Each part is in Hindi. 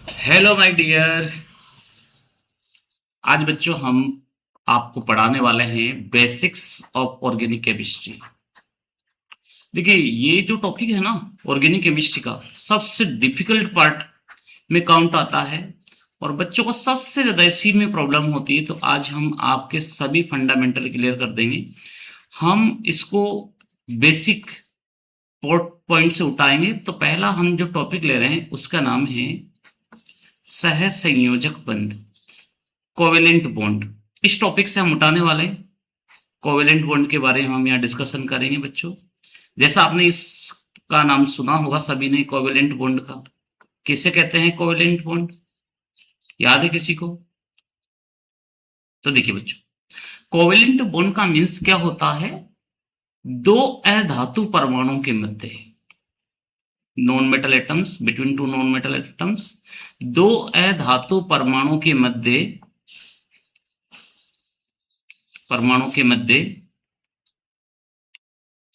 Hello my dear. आज बच्चों हम आपको पढ़ाने वाले हैं बेसिक्स ऑफ ऑर्गेनिक केमिस्ट्री। देखिए ये जो टॉपिक है ना, ऑर्गेनिक केमिस्ट्री का सबसे डिफिकल्ट पार्ट में काउंट आता है और बच्चों को सबसे ज्यादा इसी में प्रॉब्लम होती है। तो आज हम आपके सभी फंडामेंटल क्लियर कर देंगे। हम इसको बेसिक पॉइंट से उठाएंगे। तो पहला हम जो टॉपिक ले रहे हैं उसका नाम है सहसंयोजक बंध, कोवेलेंट बॉन्ड। इस टॉपिक से हम उठाने वाले हैं। कोवेलेंट बॉन्ड के बारे में हम यहाँ डिस्कशन करेंगे बच्चों। जैसा आपने इसका नाम सुना होगा सभी ने, कोवेलेंट बॉन्ड का। किसे कहते हैं कोवेलेंट बॉन्ड? याद है किसी को? तो देखिए बच्चों, कोवेलेंट बॉन्ड का मीन्स क्या होता है? दो अधातु परमाणुओं के मध्य, non metal atoms, between two non metal atoms, दो अधातु परमाणु के मध्य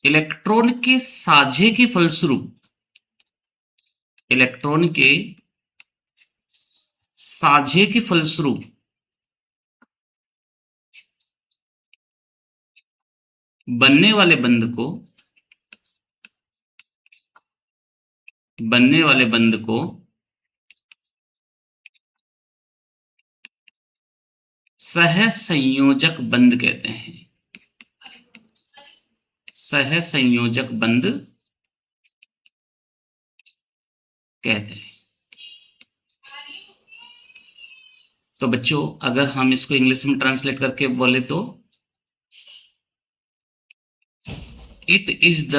इलेक्ट्रॉन के साझे के फलस्वरूप, इलेक्ट्रॉन के साझे के फलस्वरूप बनने वाले बंध को, बनने वाले बंध को सहसंयोजक बंध कहते हैं। सहसंयोजक बंध कहते हैं। तो बच्चों अगर हम इसको इंग्लिश में ट्रांसलेट करके बोले तो it is the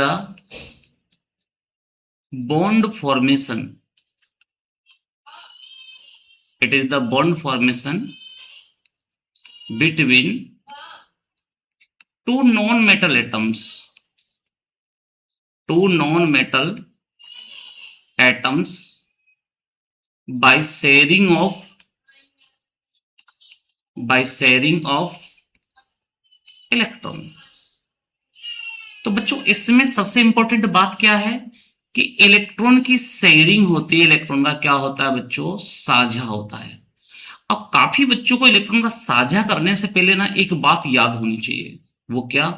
bond formation, it is the bond formation between two non metal atoms, two non metal atoms by sharing of, by sharing of electron. तो बच्चों इसमें सबसे इंपॉर्टेंट बात क्या है कि इलेक्ट्रॉन की शेयरिंग होती है। इलेक्ट्रॉन का क्या होता है बच्चों? साझा होता है। अब काफी बच्चों को इलेक्ट्रॉन का साझा करने से पहले ना एक बात याद होनी चाहिए। वो क्या?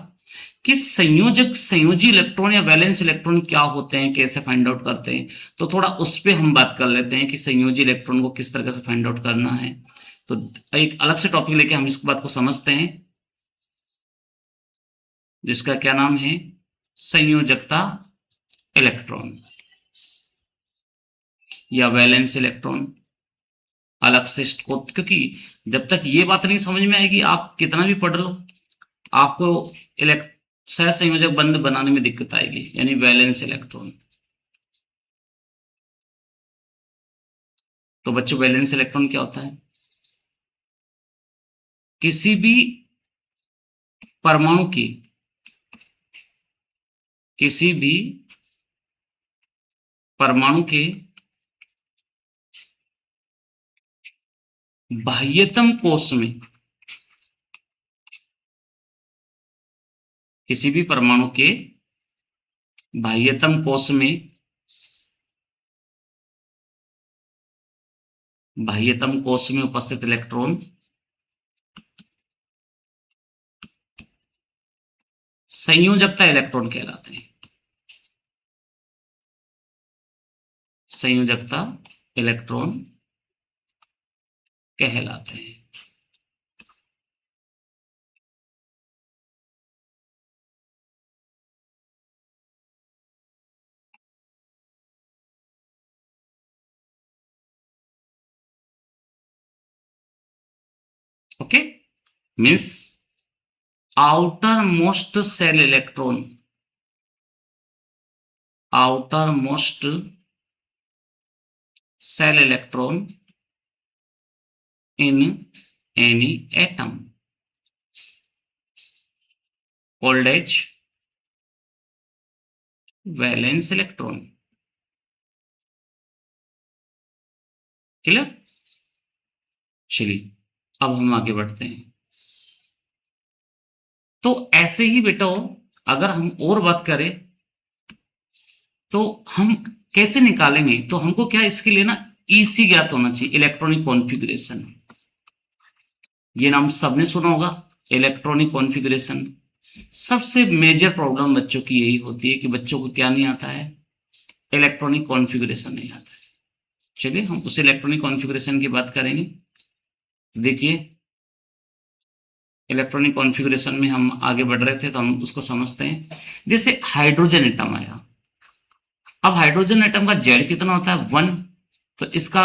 कि संयोजक, संयोजी इलेक्ट्रॉन या वैलेंस इलेक्ट्रॉन क्या होते हैं, कैसे फाइंड आउट करते हैं। तो थोड़ा उस पर हम बात कर लेते हैं कि संयोजी इलेक्ट्रॉन को किस तरह से फाइंड आउट करना है। तो एक अलग से टॉपिक लेके हम इस बात को समझते हैं, जिसका क्या नाम है? संयोजकता इलेक्ट्रॉन या वैलेंस इलेक्ट्रॉन। अलग से इसको, क्योंकि जब तक ये बात नहीं समझ में आएगी आप कितना भी पढ़ लो, आपको इलेक्ट सहसंयोजक बंध बनाने में दिक्कत आएगी, यानी वैलेंस इलेक्ट्रॉन। तो बच्चों वैलेंस इलेक्ट्रॉन क्या होता है? किसी भी परमाणु की, किसी भी परमाणु के बाह्यतम कोश में, किसी भी परमाणु के बाह्यतम कोश में, बाह्यतम कोश में उपस्थित इलेक्ट्रॉन संयोजकता इलेक्ट्रॉन कहलाते हैं। संयोजकता इलेक्ट्रॉन कहलाते हैं। Okay, means outer most shell electron, outer most shell electron in any atom called as valence electron. Clear? चलिए अब हम आगे बढ़ते हैं। तो ऐसे ही बेटा अगर हम और बात करें तो हम कैसे निकालेंगे? तो हमको क्या इसके लिए ना ईसी ज्ञात होना चाहिए, इलेक्ट्रॉनिक कॉन्फ़िगरेशन। ये नाम सबने सुना होगा, इलेक्ट्रॉनिक कॉन्फ़िगरेशन। सबसे मेजर प्रॉब्लम बच्चों की यही होती है कि बच्चों को क्या नहीं आता है, इलेक्ट्रॉनिक कॉन्फ़िगरेशन नहीं आता है। चलिए हम उस इलेक्ट्रॉनिक कॉन्फ़िगरेशन की बात करेंगे। देखिए इलेक्ट्रॉनिक कॉन्फ़िगरेशन में हम आगे बढ़ रहे थे तो हम उसको समझते हैं। जैसे हाइड्रोजन एटम आया, अब हाइड्रोजन एटम का जेड कितना होता है 1, तो इसका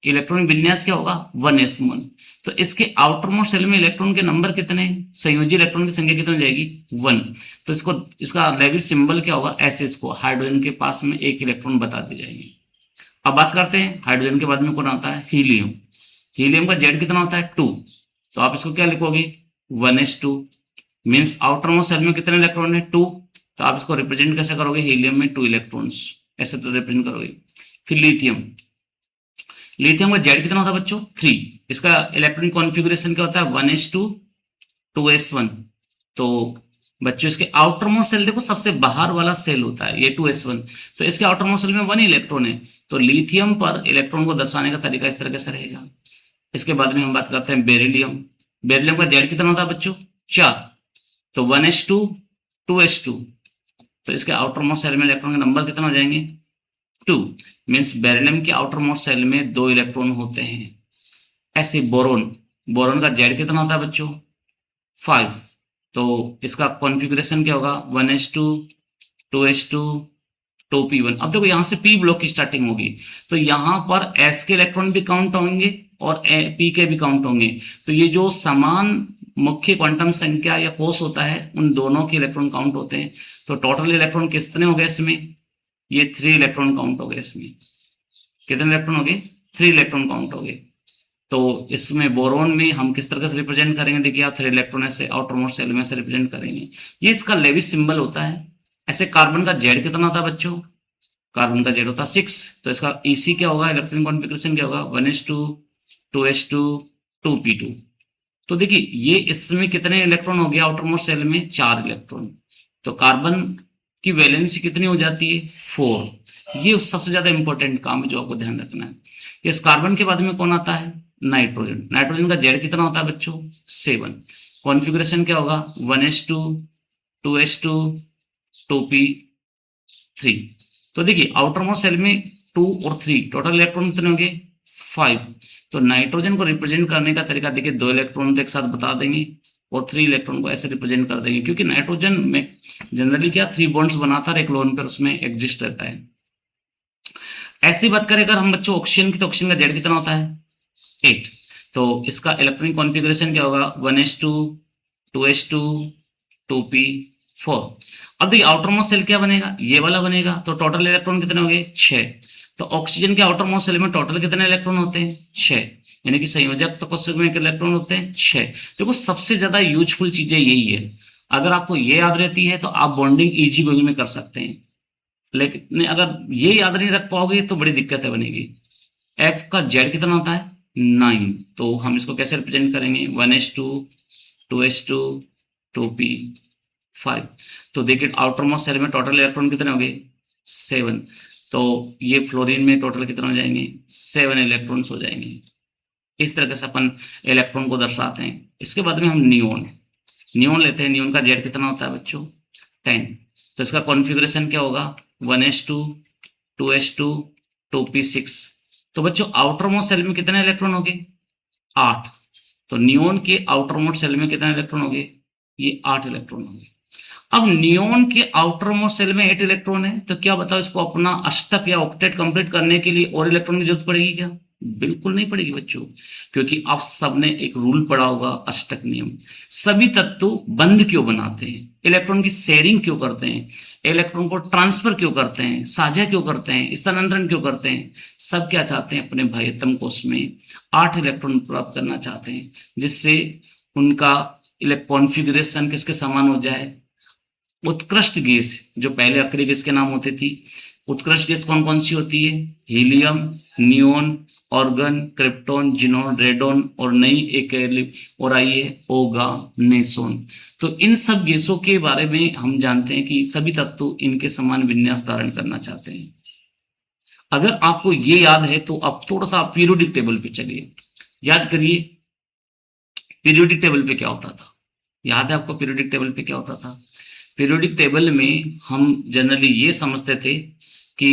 इलेक्ट्रॉनिक विन्यास क्या होगा 1s1। तो इसके आउटर मोस्ट शेल में इलेक्ट्रॉन के नंबर कितने, संयोजी इलेक्ट्रॉन की संख्या कितनी हो जाएगी 1। तो इसको इसका लेविस सिंबल क्या होगा एस को हाइड्रोजन के पास में एक इलेक्ट्रॉन बता दी जाएगी। अब बात करते हैं हाइड्रोजन के बाद में कौन आता है, हीलियम। हीलियम का जेड कितना होता है 2, तो आप इसको क्या लिखोगे 1s2। Means outer most shell में कितने इलेक्ट्रॉन है 2, तो आप इसको रिप्रेजेंट कैसे करोगे, हीलियम में 2 इलेक्ट्रॉन्स, ऐसे तो रिप्रेजेंट करोगे। फिर लिथियम, लिथियम का जेड कितना होता है बच्चों 3, इसका इलेक्ट्रॉनिक कॉन्फ़िगरेशन क्या होता है 1s2 2s1। तो बच्चों इसके आउटर मोस्ट सेल देखो, सबसे बाहर वाला सेल होता है ये 2s1, तो इसके आउटर मोस्ट सेल में 1 इलेक्ट्रॉन है। तो लिथियम पर इलेक्ट्रॉन को दर्शाने का तरीका इस तरह से रहेगा। इसके बाद में हम बात करते हैं बेरिलियम। बेरिलियम का जेड कितना होता है बच्चों 4, तो 1s2 2s2। तो इसके आउटर मोस्ट सेल में इलेक्ट्रॉन के नंबर कितना हो जाएंगे 2। मीन्स बेरिलियम के आउटर मोस्ट सेल में 2 इलेक्ट्रॉन होते हैं। ऐसे बोरोन, बोरोन का जेड कितना होता है बच्चों 5, तो इसका कॉन्फ़िगरेशन क्या होगा 1s2 2s2 2p1। अब देखो यहाँ से p ब्लॉक की स्टार्टिंग होगी, तो यहाँ पर s के इलेक्ट्रॉन भी काउंट होंगे और p के भी काउंट होंगे। तो ये जो समान मुख्य क्वांटम संख्या या कोष होता है उन दोनों के इलेक्ट्रॉन काउंट होते हैं। तो टोटल इलेक्ट्रॉन कितने हो गए इसमें, ये 3 इलेक्ट्रॉन काउंट हो गए। इसमें कितने इलेक्ट्रॉन हो गए 3 इलेक्ट्रॉन काउंट हो गए। तो इसमें बोरोन में हम किस तरह से रिप्रेजेंट करेंगे, देखिए आप 3 इलेक्ट्रॉन से आउटर मोस्ट सेल में से रिप्रेजेंट करेंगे, ये इसका लेविस सिंबल होता है। ऐसे कार्बन का जेड कितना होता है बच्चों, कार्बन का जेड होता है 6, तो इसका ईसी क्या होगा, इलेक्ट्रॉनिक कॉन्फ़िगरेशन क्या होगा 1s2 2s2 2p2। तो देखिए ये इसमें कितने इलेक्ट्रॉन हो गया आउटर मोस्ट सेल में 4 इलेक्ट्रॉन। तो कार्बन की वैलेंसी कितनी हो जाती है 4। ये सबसे ज्यादा इंपॉर्टेंट काम है जो आपको ध्यान रखना है। इस कार्बन के बाद में कौन आता है नाइट्रोजन। नाइट्रोजन का जेड कितना होता है बच्चों 7। कॉन्फ़िगरेशन क्या होगा 1s2 2s2 2p3। तो देखिए आउटर मोस्ट सेल में 2 और 3 टोटल इलेक्ट्रॉन कितने होंगे 5। तो नाइट्रोजन को रिप्रेजेंट करने का तरीका देखिए 2 इलेक्ट्रॉन तो एक साथ बता देंगे और 3 इलेक्ट्रॉन को ऐसे रिप्रेजेंट कर देंगे, क्योंकि नाइट्रोजन में जनरली क्या 3 बॉन्ड्स बनाता है, एक लोन पर उसमें एग्जिस्ट रहता है। ऐसी बात करें अगर हम बच्चों ऑक्सीजन की, तो ऑक्सीजन का जेड कितना होता है 8। तो इसका इलेक्ट्रॉनिक कॉन्फ़िगरेशन क्या होगा 1s2 2s2 2p4। अब देखिए आउटर मोस्ट सेल क्या बनेगा, ये वाला बनेगा। तो टोटल इलेक्ट्रॉन कितने हो गए 6। तो ऑक्सीजन के आउटर मोस्ट सेल में टोटल कितने इलेक्ट्रॉन होते हैं 6, यानी कि संयोजक तो कोशिका में इलेक्ट्रॉन होते हैं 6। देखो सबसे ज्यादा यूजफुल चीजें यही है। अगर आपको ये याद रहती है तो आप बॉन्डिंग इजी गोइंग में कर सकते हैं, लेकिन अगर ये याद नहीं रख पाओगे तो बड़ी दिक्कतें बनेगी। एफ का जेड कितना होता है 9, तो हम इसको कैसे रिप्रेजेंट करेंगे 1s2 2s2 2p5। तो देखिए आउटर मोस्ट सेल में टोटल इलेक्ट्रॉन कितने हो गए 7। तो ये फ्लोरीन में टोटल कितने हो जाएंगे 7 इलेक्ट्रॉन्स हो जाएंगे। इस तरह से अपन इलेक्ट्रॉन को दर्शाते हैं। इसके बाद में हम नियोन, नियोन लेते हैं। नियोन का जेड कितना होता है बच्चों 10। तो इसका कॉन्फ़िगरेशन क्या होगा 1s2 2s2 2p6। तो बच्चों आउटर मोस्ट सेल में कितने इलेक्ट्रॉन हो गए 8। तो नियोन के आउटर मोस्ट सेल में कितने इलेक्ट्रॉन हो गए, ये 8 इलेक्ट्रॉन हो गए। अब नियोन के आउटर मोस्ट सेल में 8 इलेक्ट्रॉन है, तो क्या बताओ इसको अपना अष्टक या ऑक्टेट कंप्लीट करने के लिए और इलेक्ट्रॉन की जरूरत पड़ेगी क्या, बिल्कुल नहीं पड़ेगी बच्चों, क्योंकि आप सबने एक रूल पढ़ा होगा अष्टक नियम। सभी तत्व बंध क्यों बनाते हैं, इलेक्ट्रॉन की शेयरिंग क्यों करते हैं, इलेक्ट्रॉन को ट्रांसफर क्यों करते हैं, साझा क्यों करते हैं, स्थानांतरण क्यों करते हैं, सब क्या चाहते हैं अपने बाह्यतम कोश में 8 इलेक्ट्रॉन प्राप्त करना चाहते हैं, जिससे उनका कॉन्फ़िगरेशन किसके समान हो जाए, उत्कृष्ट गैस जो पहले अक्रिय गैस के नाम होती थी। उत्कृष्ट गैस कौन कौन सी होती है, helium, neon, organ, krypton, xenon, radon और नई एक और आई है ओगानेसोन। तो इन सब गैसों के बारे में हम जानते हैं कि सभी तत्व इनके समान विन्यास धारण करना चाहते हैं। अगर आपको ये याद है तो आप थोड़ा सा पीरियोडिक टेबल पे चलिए, याद करिए पीरियोडिक टेबल पे क्या होता था। याद है आपको पीरियोडिक टेबल पे क्या होता था? पीरियोडिक टेबल में हम जनरली ये समझते थे कि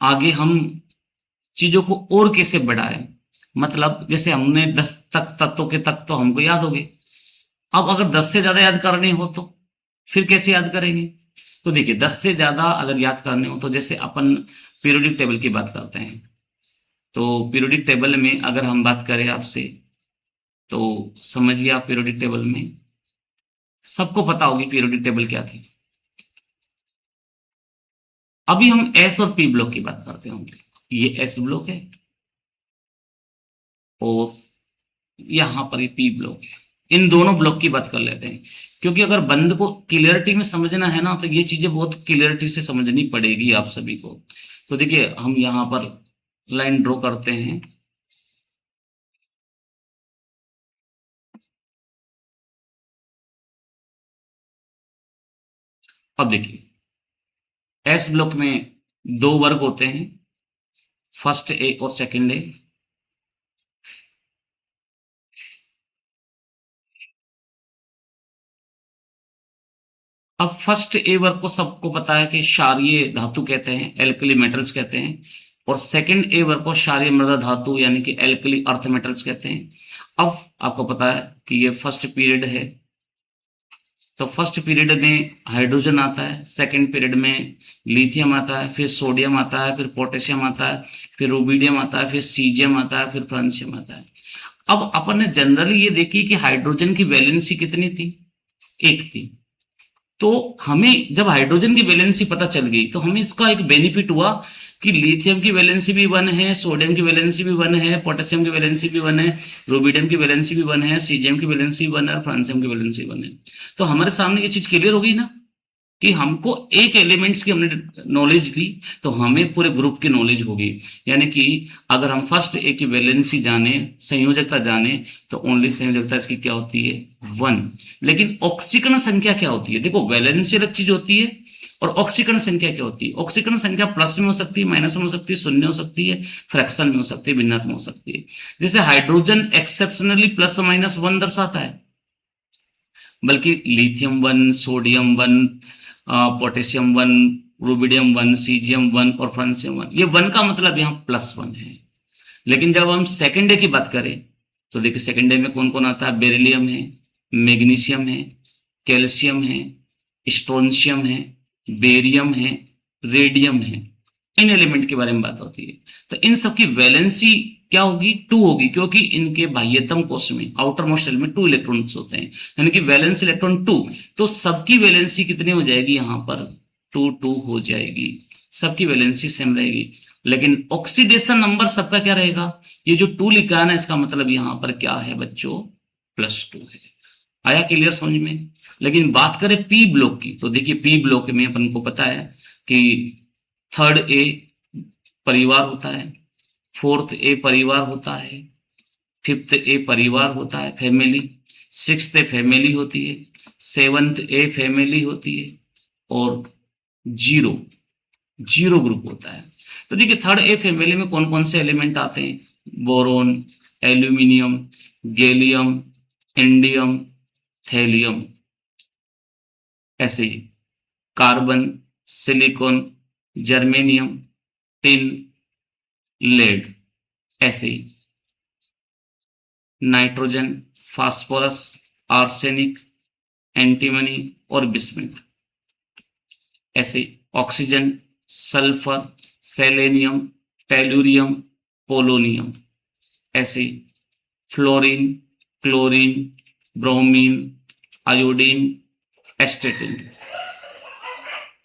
आगे हम चीजों को और कैसे बढ़ाएं, मतलब जैसे हमने 10 तक तत्वों के तक तो हमको याद हो गए, अब अगर 10 से ज्यादा याद करने हो तो फिर कैसे याद करेंगे? तो देखिए 10 से ज्यादा अगर याद करने हो तो जैसे अपन पीरियोडिक टेबल की बात करते हैं, तो पीरियोडिक टेबल में अगर हम बात करें आपसे, तो समझिए आप पीरियोडिक टेबल में सबको पता होगी पीरियोडिक टेबल क्या थी। अभी हम एस और पी ब्लॉक की बात करते होंगे, ये एस ब्लॉक है और यहां पर ये पी ब्लॉक है। इन दोनों ब्लॉक की बात कर लेते हैं, क्योंकि अगर बंद को क्लियरिटी में समझना है ना तो ये चीजें बहुत क्लियरिटी से समझनी पड़ेगी आप सभी को। तो देखिए हम यहां पर लाइन ड्रॉ करते हैं। अब देखिए एस ब्लॉक में दो वर्ग होते हैं, फर्स्ट ए और सेकंड ए। अब फर्स्ट ए वर्ग को सबको पता है कि क्षारीय धातु कहते हैं, एल्कली मेटल्स कहते हैं, और सेकंड ए वर्ग को क्षारीय मृदा धातु यानी कि एल्कली अर्थ मेटल्स कहते हैं। अब आपको पता है कि ये फर्स्ट पीरियड है, तो फर्स्ट पीरियड में हाइड्रोजन आता है, सेकंड पीरियड में लिथियम आता है, फिर सोडियम आता है, फिर पोटेशियम आता है, फिर रुबिडियम आता है, फिर सीजियम आता है, फिर फ्रांसियम आता है। अब अपन ने जनरली ये देखी कि हाइड्रोजन की वैलेंसी कितनी थी? एक थी। तो हमें जब हाइड्रोजन की वैलेंसी पता चल गई तो हमें इसका एक बेनिफिट हुआ कि लिथियम की वैलेंसी भी 1 है, सोडियम की वैलेंसी भी 1 है, पोटेशियम की वैलेंसी भी 1 है, रुबिडियम की वैलेंसी भी 1 है, सीजियम की वैलेंसी भी 1 है और फ्रांसियम की वैलेंसी 1 है। तो हमारे सामने ये चीज क्लियर हो गई ना कि हमको एक एलिमेंट्स की हमने नॉलेज ली तो हमें पूरे ग्रुप की नॉलेज होगी। यानी कि अगर हम फर्स्ट ए की वैलेंसी जाने, संयोजकता जाने, तो ओनली संयोजकता इसकी क्या होती है? 1। लेकिन ऑक्सीकरण संख्या क्या होती है? देखो वैलेंसी अलग चीज होती है और ऑक्सीकरण संख्या क्या होती है? ऑक्सीकरण संख्या प्लस में हो सकती है, माइनस में हो सकती है, शून्य हो सकती है, फ्रैक्शन में हो सकती है, भिन्नात्मक हो सकती है। जैसे हाइड्रोजन एक्सेप्शनली +- 1 दर्शाता है, बल्कि lithium 1, sodium 1, potassium 1, rubidium 1, caesium 1 और फ्रांसियम 1, ये 1 का मतलब यहाँ +1 है। लेकिन जब हम सेकेंड डे की बात करें तो देखिए सेकेंड डे में कौन कौन आता है? बेरिलियम है, मैग्नीशियम है, कैल्शियम है, स्ट्रोंशियम है, बेरियम है, रेडियम है। इन एलिमेंट के बारे में बात होती है। तो इन सब की वैलेंसी क्या होगी? 2 होगी, क्योंकि इनके बाह्यतम कोश में, आउटर मोस्ट शेल में 2 इलेक्ट्रॉन्स होते हैं, यानी कि वैलेंस इलेक्ट्रॉन 2। तो सबकी वैलेंसी कितनी हो जाएगी? यहाँ पर 2 2 हो जाएगी, सबकी वैलेंसी सेम रहेगी। लेकिन ऑक्सीडेशन नंबर सबका क्या रहेगा? ये जो 2 लिखा है ना, इसका मतलब यहाँ पर क्या है बच्चों? +2 है। आया क्लियर समझ में? लेकिन बात करें पी ब्लॉक की, तो देखिए पी ब्लॉक में अपन को पता है कि थर्ड ए परिवार होता है, फोर्थ ए परिवार होता है, फिफ्थ ए परिवार होता है, फैमिली, सिक्स्थ ए फैमिली होती है, सेवंथ ए फैमिली होती है, और जीरो जीरो ग्रुप होता है। तो देखिए थर्ड ए फैमिली में कौन कौन से एलिमेंट आते हैं? Boron, aluminium, gallium, indium, thallium. ऐसे ही carbon, silicon, germanium, tin, lead. ऐसे ही नाइट्रोजन, फास्फोरस, आर्सेनिक, एंटीमनी और बिस्मिथ। ऐसे oxygen, sulphur, selenium, tellurium, polonium. ऐसे fluorine, chlorine, bromine, iodine, astatine.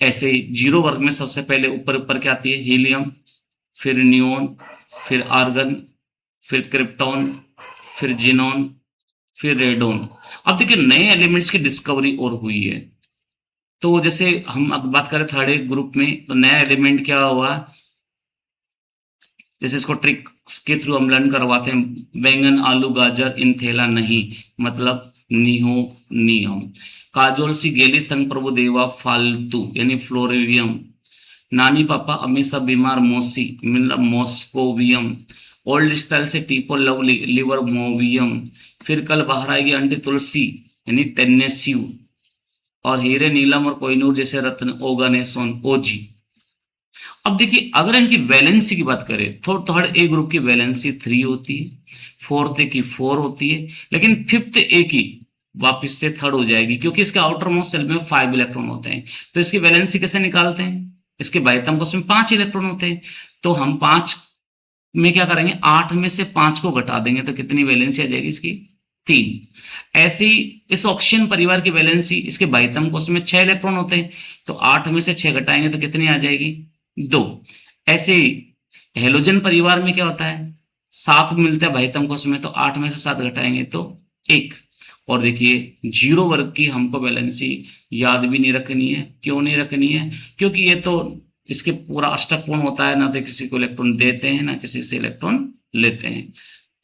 ऐसे जीरो वर्ग में सबसे पहले ऊपर ऊपर क्या आती है? हीलियम, फिर नियोन, फिर आर्गन, फिर क्रिप्टॉन, फिर जीनॉन, फिर रेडोन। अब देखिए नए एलिमेंट्स की डिस्कवरी और हुई है। तो जैसे हम अब बात करें थर्ड ग्रुप में, तो नया एलिमेंट क्या हुआ? जैसे इसको ट्रिक के थ्रू हम लर्न करवाते हैं, बैंगन, आलू, गाजर इन थैला नहीं, मतलब निहो नियम। काजोल सी गेली संग प्रभु देवा फालतू, यानी फ्लोरियम। नानी पापा अम्मी सब बीमार, मौसी मतलब मॉस्कोवियम, ओल्ड स्टाइल से टीपो लव लिवर मोवियम, फिर कल बाहर आएगी आंटी तुलसी यानी टेनेसिव, और हीरे नीलम और कोहिनूर जैसे रत्न ओगानेसोन ओजी। अब देखिए अगर इनकी वैलेंसी की बात करें तो थर्ड ए ग्रुप की वैलेंसी 3 होती है, फोर्थ ए की 4 होती है, लेकिन फिफ्थ ए की वापस से थर्ड हो जाएगी क्योंकि इसके आउटर मोस्ट शेल में 5 इलेक्ट्रॉन होते हैं। तो इसकी वैलेंसी कैसे निकालते हैं, इसके बाह्यतम कोश में 5 इलेक्ट्रॉन होते हैं, तो हम 5 में क्या करेंगे, 8 में से 5 को घटा देंगे तो कितनी वैलेंसी आ जाएगी इसकी, 3। ऐसे ही इस ऑक्सीजन परिवार की वैलेंसी, इसके बाह्यतम कोश में 6 इलेक्ट्रॉन होते हैं, तो 8 में से 6 घटाएंगे तो कितनी आ जाएगी, 2। ऐसे ही हेलोजन परिवार में क्या होता है, 7 मिलते हैं बाह्यतम कोश में, तो 8 में से 7 घटाएंगे तो 1। और देखिए 0 वर्ग की हमको वैलेंसी याद भी नहीं रखनी है। क्यों नहीं रखनी है, क्योंकि ये तो इसके पूरा अष्टक पूर्ण होता है, ना तो किसी को इलेक्ट्रॉन देते हैं ना किसी से इलेक्ट्रॉन लेते हैं।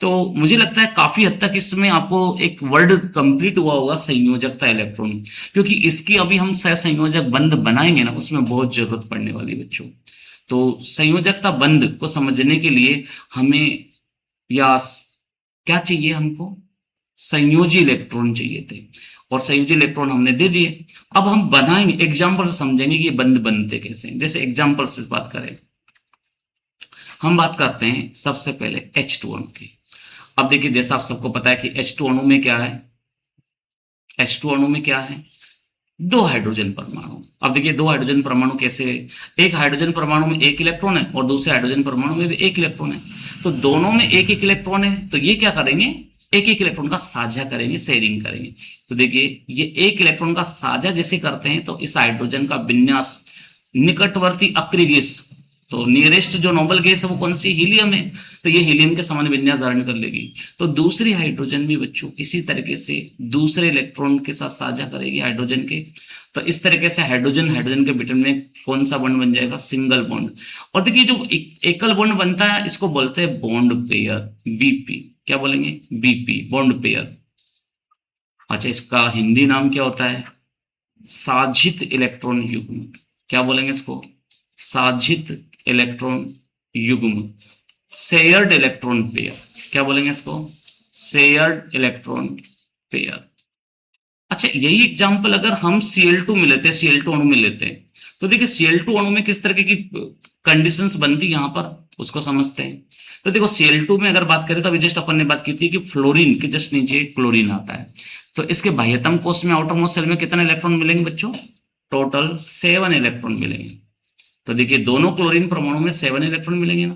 तो मुझे लगता है काफी हद तक इसमें आपको एक वर्ड कंप्लीट हुआ होगा, संयोजकता इलेक्ट्रॉन, क्योंकि इसकी अभी हम सहसंयोजक बंध बनाएंगे ना, उसमें बहुत जरूरत पड़ने वाली बच्चों। तो संयोजकता बंध को समझने के लिए हमें या क्या चाहिए, हमको संयोजी इलेक्ट्रॉन चाहिए थे, और संयोजी इलेक्ट्रॉन हमने दे दिए। अब हम बनाएंगे, एग्जाम्पल से समझेंगे कि ये बंध बनते कैसे। जैसे एग्जाम्पल से बात करें, हम बात करते हैं सबसे पहले H2 अणु की। अब देखिए जैसा आप सबको पता है कि H2 अणु में क्या है, H2 अणु में क्या है, 2 हाइड्रोजन परमाणु। अब देखिए 2 हाइड्रोजन परमाणु कैसे, एक हाइड्रोजन परमाणु में 1 इलेक्ट्रॉन है और दूसरे हाइड्रोजन परमाणु में भी 1 इलेक्ट्रॉन है, तो दोनों में 1-1 इलेक्ट्रॉन है, तो ये क्या करेंगे, 1-1 इलेक्ट्रॉन का साझा करेंगे, शेयरिंग करेंगे। तो देखिए ये 1 इलेक्ट्रॉन का साझा जैसे करते हैं तो इस हाइड्रोजन का विन्यास निकटवर्ती अक्रिय गैस, तो नियरेस्ट जो नोबल गैस है वो कौन सी, हीलियम है, तो ये हीलियम के समान विन्यास धारण कर लेगी। तो दूसरी हाइड्रोजन भी बच्चों इसी तरीके से दूसरे इलेक्ट्रॉन के साथ साझा करेगी हाइड्रोजन के, तो इस तरीके से हाइड्रोजन हाइड्रोजन के बीच में कौन सा बॉन्ड बन जाएगा, सिंगल बॉन्ड। और देखिए जो एकल बॉन्ड बनता है इसको बोलते हैं बॉन्ड पेयर, बीपी। क्या बोलेंगे, बीपी, बॉन्ड पेयर। अच्छा इसका हिंदी नाम क्या होता है, साझित इलेक्ट्रॉन युग्म। क्या बोलेंगे इसको, साझित इलेक्ट्रॉन युग्म, शेयर्ड इलेक्ट्रॉन पेयर। क्या बोलेंगे इसको, शेयर्ड इलेक्ट्रॉन पेयर। अच्छा यही एग्जांपल अगर हम Cl2 में लेते हैं, Cl2 अणु में लेते हैं, तो देखिए Cl2 अणु में किस तरह की कंडीशंस बनती यहां पर उसको समझते हैं। तो देखो Cl2 में अगर बात करें तो अभी जस्ट अपन ने बात की थी कि फ्लोरीन के जस्ट नीचे क्लोरीन आता है, तो इसके बाह्यतम कोश में आउटर मोस्ट शेल में कितने इलेक्ट्रॉन मिलेंगे बच्चों, टोटल 7 इलेक्ट्रॉन मिलेंगे। तो देखिए दोनों क्लोरीन परमाणु में 7 इलेक्ट्रॉन मिलेंगे ना।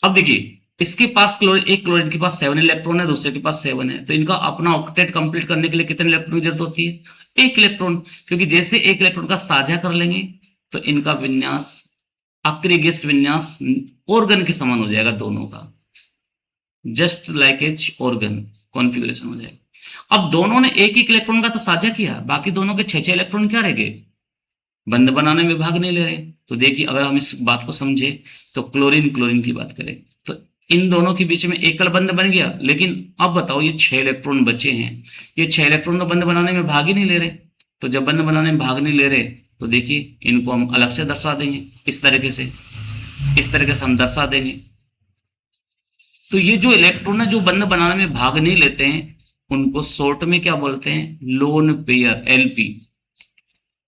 अब देखिए इसके पास एक क्लोरीन के पास 7 इलेक्ट्रॉन है, दूसरे के पास 7 है, तो इनका अपना ऑक्टेट कंप्लीट करने के लिए कितने इलेक्ट्रॉन की जरूरत होती है, 1 इलेक्ट्रॉन, क्योंकि जैसे 1 इलेक्ट्रॉन का साझा कर लेंगे तो इनका विन्यास अक्रिय गैस विन्यास ऑर्गन के समान हो जाएगा, दोनों का just like H organ configuration हो जाएगा। अब दोनों ने 1-1 इलेक्ट्रॉन का तो साझा किया, बाकी दोनों के 6-6 इलेक्ट्रॉन क्या रह गए, बंध बनाने में भाग नहीं ले रहे। तो देखिए अगर हम इस बात को समझे तो क्लोरीन क्लोरीन की बात करें तो इन दोनों के बीच में एकल बंध बन गया, लेकिन अब बताओ ये 6 इलेक्ट्रॉन बचे हैं, ये 6 इलेक्ट्रॉन तो बंध बनाने में भाग ही नहीं ले रहे। तो जब बंध बनाने में भाग नहीं ले रहे तो देखिए इनको हम अलग से दर्शा देंगे, इस तरीके से हम दर्शा देंगे। तो ये जो इलेक्ट्रॉन है जो बंध बनाने में भाग नहीं लेते हैं उनको शॉर्ट में क्या बोलते हैं, लोन पेयर, एलपी।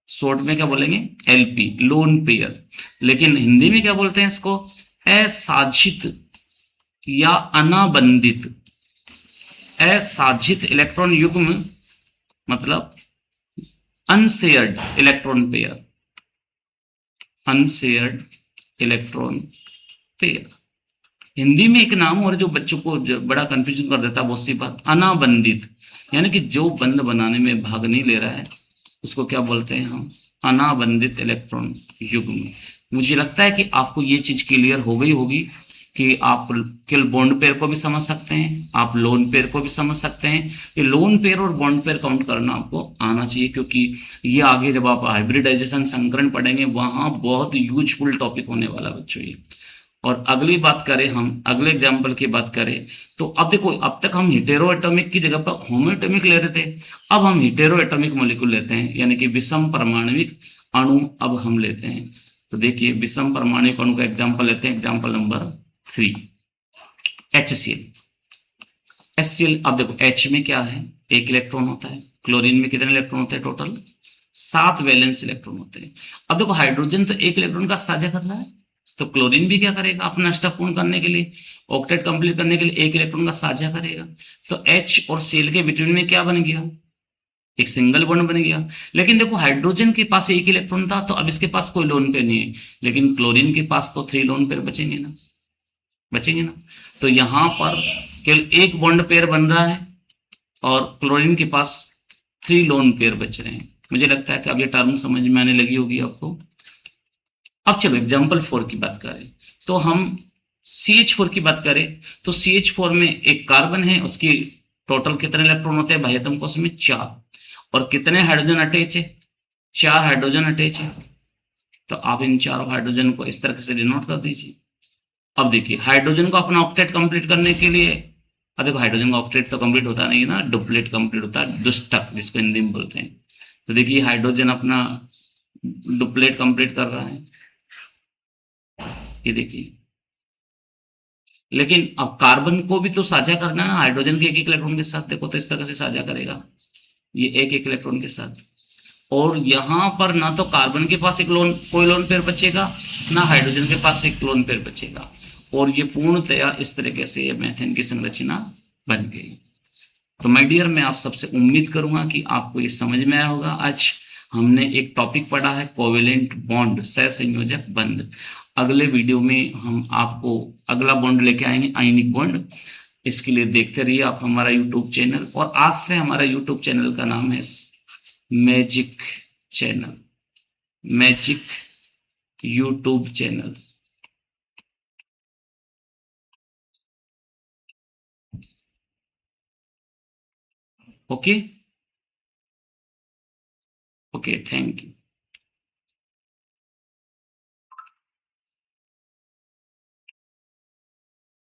शॉर्ट में क्या बोलेंगे, एलपी, लोन पेयर। लेकिन हिंदी में क्या बोलते हैं इसको, असाझित या अनाबंधित। असाझित इलेक्ट्रॉन युग्म मतलब unshared electron pair, unshared electron pair. Hindi में एक नाम और जो बच्चों को बड़ा कंफ्यूजन कर देता है बहुत सी बात, अनाबंधित, यानी कि जो बंध बनाने में भाग नहीं ले रहा है उसको क्या बोलते हैं हम, अनाबंधित इलेक्ट्रॉन युग्म। मुझे लगता है कि आपको ये चीज क्लियर हो गई होगी कि आप किल बॉन्ड पेयर को भी समझ सकते हैं, आप लोन पेयर को भी समझ सकते हैं। ये लोन पेयर और बॉन्ड पेयर काउंट करना आपको आना चाहिए, क्योंकि ये आगे जब आप हाइब्रिडाइजेशन संकरण पढ़ेंगे वहां बहुत यूजफुल टॉपिक होने वाला बच्चों ये। और अगली बात करें, हम अगले एग्जाम्पल की बात करें तो अब देखो अब तक हम हिटेरो एटॉमिक की जगह पर होमो एटॉमिक ले रहे थे, अब हम हिटेरो एटॉमिक मॉलिक्यूल लेते हैं, यानी कि विषम परमाणविक अणु अब हम लेते हैं। तो देखिए विषम परमाणु अणु का एग्जाम्पल लेते हैं, एग्जाम्पल नंबर 3, HCl। HCl, अब देखो H में क्या है, एक इलेक्ट्रॉन होता है। क्लोरीन में कितने इलेक्ट्रॉन होते हैं टोटल, 7 वैलेंस इलेक्ट्रॉन होते हैं। अब देखो हाइड्रोजन तो एक इलेक्ट्रॉन का साझा कर रहा है, तो क्लोरीन भी क्या करेगा, अपना स्टेप पूर्ण करने के लिए, ऑक्टेट कंप्लीट करने के लिए एक इलेक्ट्रॉन का साझा करेगा। तो H और Cl के बिटवीन में क्या बन गया, एक सिंगल बॉन्ड बन गया। लेकिन देखो हाइड्रोजन के पास एक इलेक्ट्रॉन था, तो अब इसके पास कोई लोन पेयर नहीं है, लेकिन क्लोरीन के पास तो 3 लोन पेयर बचेंगे ना, बचेंगे ना। तो यहां पर केवल एक बॉन्ड पेयर बन रहा है और क्लोरीन के पास 3 लोन पेयर बच रहे हैं। मुझे लगता है कि अब ये टर्म समझ में आने लगी होगी आपको। अब चलो एग्जाम्पल 4 की बात करें, तो हम CH4 की बात करें, तो CH4 में एक कार्बन है, उसकी टोटल कितने इलेक्ट्रॉन होते हैं भाई आयतन कोश में, 4। और कितने हाइड्रोजन अटैच है, 4 हाइड्रोजन अटैच है। तो आप इन चारों हाइड्रोजन को इस तरह से डिनोट कर दीजिए। अब देखिए हाइड्रोजन को अपना ऑक्टेट कंप्लीट करने के लिए, अब देखो हाइड्रोजन का ऑक्टेट तो कंप्लीट होता नहीं है ना, डुप्लेट कंप्लीट होता है, दुष्टक जिसको हिंदी में बोलते हैं। तो देखिए हाइड्रोजन अपना डुप्लेट कंप्लीट कर रहा है, ये देखिए। लेकिन अब कार्बन को भी तो साझा करना है ना, हाइड्रोजन के एक एक इलेक्ट्रॉन के साथ, देखो तो इस तरह से साझा करेगा, ये एक एक इलेक्ट्रॉन के साथ। और यहां पर ना तो कार्बन के पास एक लोन, कोई लोन पेयर बचेगा, ना हाइड्रोजन के पास एक लोन पेयर बचेगा। और ये पूर्णतया इस तरीके से मेथेन की संरचना बन गई। तो माय डियर, मैं आप सबसे उम्मीद करूंगा कि आपको ये समझ में आया होगा। आज हमने एक टॉपिक पढ़ा है कोवेलेंट बॉन्ड, सहसंयोजक बंध। अगले वीडियो में हम आपको अगला बॉन्ड लेके आएंगे, आयनिक बॉन्ड। इसके लिए देखते रहिए आप हमारा यूट्यूब चैनल, और आज से हमारा यूट्यूब चैनल का नाम है magic channel, magic YouTube channel. Okay, okay, thank you.